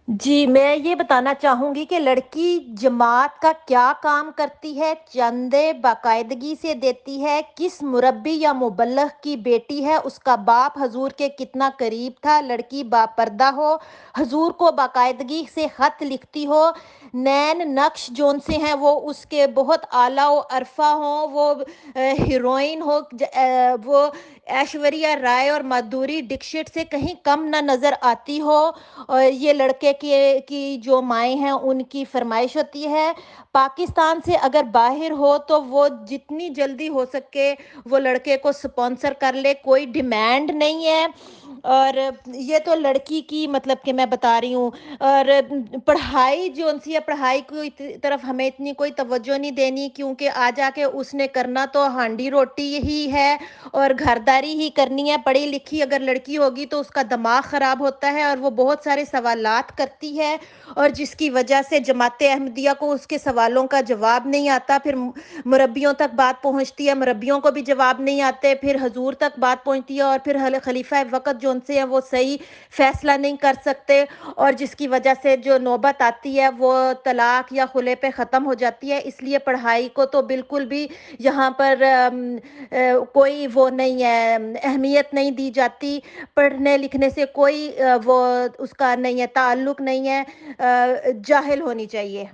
جی، میں یہ بتانا چاہوں گی کہ لڑکی جماعت کا کیا کام کرتی ہے، چندے باقاعدگی سے دیتی ہے، کس مربی یا مبلغ کی بیٹی ہے، اس کا باپ حضور کے کتنا قریب تھا، لڑکی باپردہ ہو، حضور کو باقاعدگی سے خط لکھتی ہو، نین نقش جون سے ہیں وہ اس کے بہت اعلیٰ و عرفہ ہوں، وہ ہیروئن ہو، وہ ایشوریہ رائے اور مادھوری ڈکشت سے کہیں کم نہ نظر آتی ہو، اور یہ لڑکے کی جو مائیں ہیں ان کی فرمائش ہوتی ہے پاکستان سے اگر باہر ہو تو وہ جتنی جلدی ہو سکے وہ لڑکے کو سپانسر کر لے، کوئی ڈیمانڈ نہیں ہے۔ اور یہ تو لڑکی کی مطلب کہ میں بتا رہی ہوں، اور پڑھائی جو ان سی ہے، پڑھائی کی طرف ہمیں اتنی کوئی توجہ نہیں دینی، کیونکہ آ جا کے اس نے کرنا تو ہانڈی روٹی ہی ہے اور گھرداری ہی کرنی ہے۔ پڑھی لکھی اگر لڑکی ہوگی تو اس کا دماغ خراب ہوتا ہے اور وہ بہت سارے سوالات کرتی ہے، اور جس کی وجہ سے جماعت احمدیہ کو اس کے سوالوں کا جواب نہیں آتا، پھر مربیوں تک بات پہنچتی ہے، مربیوں کو بھی جواب نہیں آتے، پھر حضور تک بات پہنچتی ہے، اور پھر خلیفہ وقت جو ان سے ہیں وہ صحیح فیصلہ نہیں کر سکتے، اور جس کی وجہ سے جو نوبت آتی ہے وہ طلاق یا خلع پہ ختم ہو جاتی ہے۔ اس لیے پڑھائی کو تو بالکل بھی یہاں پر کوئی وہ نہیں ہے، اہمیت نہیں دی جاتی، پڑھنے لکھنے سے کوئی وہ اس کا نہیں ہے، تعلق نہیں ہے، جاہل ہونی چاہیے۔